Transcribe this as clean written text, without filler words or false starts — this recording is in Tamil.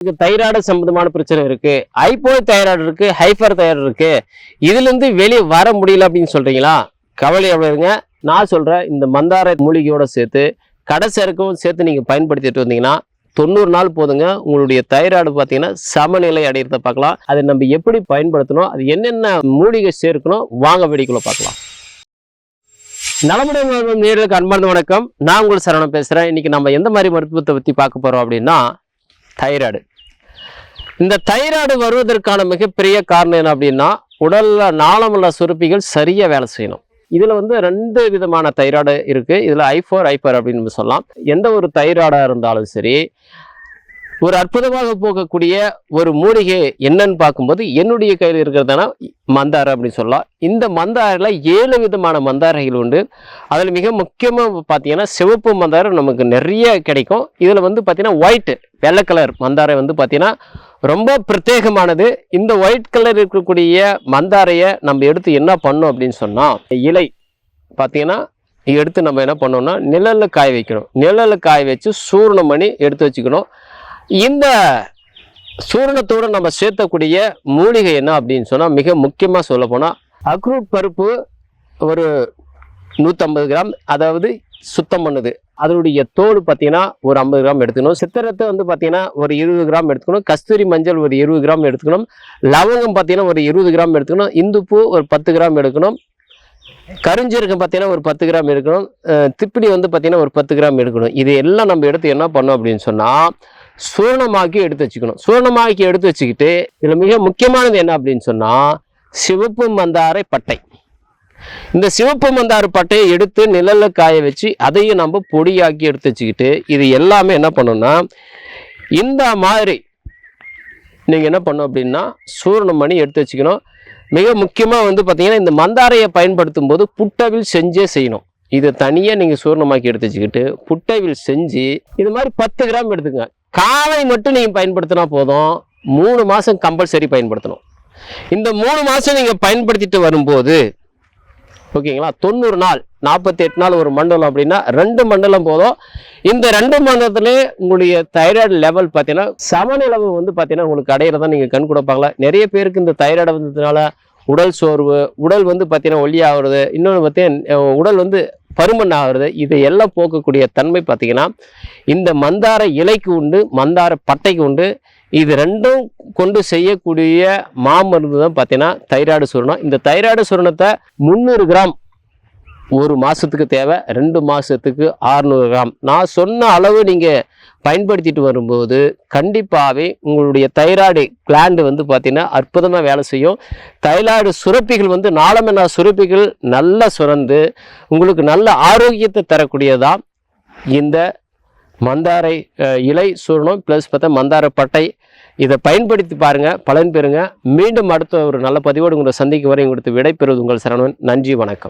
தைராய்டு சம்பந்தமான பிரச்சனை இருக்கு, ஹைப்போ தைராய்டு இருக்கு, ஹைப்பர் தைராய்டு இருக்கு, இதுல இருந்து வெளியே வர முடியல அப்படின்னு சொல்றீங்களா? கவலை எவ்வளவுங்க. நான் சொல்றேன், இந்த மந்தார மூலிகையோட சேர்த்து கடைசேர்க்கவும் சேர்த்து நீங்க பயன்படுத்திட்டு வந்தீங்கன்னா 90 நாள் போதுங்க. உங்களுடைய தைராய்டு பார்த்தீங்கன்னா சமநிலை அடையிறத பார்க்கலாம். அதை நம்ம எப்படி பயன்படுத்தணும், அது என்னென்ன மூலிகை சேர்க்கணும், வாங்க வெடிக்குள்ள பார்க்கலாம். நலமுடன் நேயர்களுக்கு அன்பார்ந்த வணக்கம். நான் உங்கள் சரவணன் பேசுறேன். இன்னைக்கு நம்ம எந்த மாதிரி மருத்துவத்தை பற்றி பார்க்க போறோம் அப்படின்னா, தைராய்டு. இந்த தைராய்டு வருவதற்கான மிகப்பெரிய காரணம் என்ன அப்படின்னா, உடல்ல நாளமுள்ள சுரப்பிகள் சரியா வேலை செய்யணும். இதுல ரெண்டு விதமான தைராய்டு இருக்கு. இதுல ஹைப்பர் அப்படின்னு சொல்லலாம். எந்த ஒரு தைராய்டா இருந்தாலும் சரி, ஒரு அற்புதமாக போகக்கூடிய ஒரு மூலிகை என்னன்னு பார்க்கும்போது என்னுடைய கையில் இருக்கிறதுனா மந்தாரை அப்படின்னு சொல்லலாம். இந்த மந்தாரில் 7 விதமான மந்தாரைகள் உண்டு. அதில் மிக முக்கியமாக பார்த்தீங்கன்னா சிவப்பு மந்தாரை நமக்கு நிறைய கிடைக்கும். இதில் பார்த்தீங்கன்னா ஒயிட் வெள்ளை கலர் மந்தாரை பார்த்தீங்கன்னா ரொம்ப பிரத்யேகமானது. இந்த ஒயிட் கலர் இருக்கக்கூடிய மந்தாரையை நம்ம எடுத்து என்ன பண்ணோம் அப்படின்னு சொன்னால், இலை பார்த்தீங்கன்னா எடுத்து நம்ம என்ன பண்ணோம்னா நிழலில் காய வைக்கணும். நிழலில் காய வச்சு சூரணம் பண்ணி எடுத்து வச்சுக்கணும். இந்த சூரணத்தோடு நம்ம சேர்த்தக்கூடிய மூலிகை என்ன அப்படின்னு சொன்னால், மிக முக்கியமாக சொல்ல போனால் அக்ரூட் பருப்பு ஒரு 150 கிராம், அதாவது சுத்தம் பண்ணுது. அதனுடைய தோல் பார்த்தீங்கன்னா ஒரு 50 கிராம் எடுத்துக்கணும். சித்திரத்தை பார்த்தீங்கன்னா ஒரு 20 கிராம் எடுத்துக்கணும். கஸ்தூரி மஞ்சள் ஒரு 20 கிராம் எடுத்துக்கணும். லவங்கம் பார்த்தீங்கன்னா ஒரு 20 கிராம் எடுத்துக்கணும். இந்துப்பூ ஒரு 10 கிராம் எடுக்கணும். கருஞ்சீரகம் பார்த்தீங்கன்னா ஒரு 10 கிராம் எடுக்கணும். திப்பிலி பார்த்தீங்கன்னா ஒரு 10 கிராம் எடுக்கணும். இது எல்லாம் நம்ம எடுத்து என்ன பண்ணோம் அப்படின்னு சொன்னால், சூரணமாக்கி எடுத்து வச்சுக்கணும். சூரணமாக்கி எடுத்து வச்சுக்கிட்டு இதில் மிக முக்கியமானது என்ன அப்படின்னு சொன்னால், சிவப்பு மந்தாரை பட்டை. இந்த சிவப்பு மந்தாரை பட்டையை எடுத்து நிழலில் காய வச்சு அதையும் நம்ம பொடியாக்கி எடுத்து வச்சுக்கிட்டு, இது எல்லாமே என்ன பண்ணணும்னா இந்த மாதிரி நீங்கள் என்ன பண்ணணும் அப்படின்னா சூரணம் பண்ணி எடுத்து வச்சுக்கணும். மிக முக்கியமாக பார்த்தீங்கன்னா இந்த மந்தாரையை பயன்படுத்தும் போது புட்டவில் செஞ்சே செய்யணும். இது தனியாக நீங்கள் சூரணமாக்கி எடுத்து வச்சுக்கிட்டு புட்டவில் செஞ்சு இது மாதிரி 10 கிராம் எடுத்துங்க. காலை மட்டும் நீங்கள் பயன்படுத்தினா போதும். 3 மாதம் கம்பல்சரி பயன்படுத்தணும். இந்த 3 மாதம் நீங்கள் பயன்படுத்திட்டு வரும்போது ஓகேங்களா, 90 நாள் 48 நாள் ஒரு மண்டலம் அப்படின்னா 2 மண்டலம் போதும். இந்த 2 மண்டலத்திலே உங்களுடைய தைராய்டு லெவல் பார்த்தீங்கன்னா சமநிலவு பார்த்தீங்கன்னா உங்களுக்கு அடையிறதான் நீங்கள் கண் கொடுப்பாங்களா. நிறைய பேருக்கு இந்த தைராய்டு வந்ததுனால உடல் சோர்வு, உடல் பார்த்தீங்கன்னா ஒல்லி ஆகுறது, இன்னொன்று பார்த்தீங்கன்னா உடல் பருமன் ஆகுறது, இதையெல்லாம் போக்கக்கூடிய தன்மை பார்த்தீங்கன்னா இந்த மந்தார இலைக்கு உண்டு, மந்தார பட்டைக்கு உண்டு. இது ரெண்டும் கொண்டு செய்யக்கூடிய மாமருந்து தான் பார்த்தீங்கன்னா தைராய்டு சூரணம். இந்த தைராய்டு சூரணத்தை 300 கிராம் ஒரு மாதத்துக்கு தேவை, 2 மாதத்துக்கு 600 கிராம். நான் சொன்ன அளவு நீங்கள் பயன்படுத்திட்டு வரும்போது கண்டிப்பாகவே உங்களுடைய தைராய்டு கிளாண்டு பார்த்தீங்கன்னா அற்புதமாக வேலை செய்யும். தைராய்டு சுரப்பிகள் நாளமென்னா சுரப்பிகள் நல்லா சுரந்து உங்களுக்கு நல்ல ஆரோக்கியத்தை தரக்கூடியதான் இந்த மந்தாரை இலை சூரணம் ப்ளஸ் பார்த்தா மந்தார பட்டை. இதை பயன்படுத்தி பாருங்கள், பலன் பெறுங்க. மீண்டும் அடுத்த ஒரு நல்ல பதிவோடு உங்களை சந்திக்கும் வரை உங்களுக்கு விடை பெறுவது உங்கள் சரவணன். நன்றி, வணக்கம்.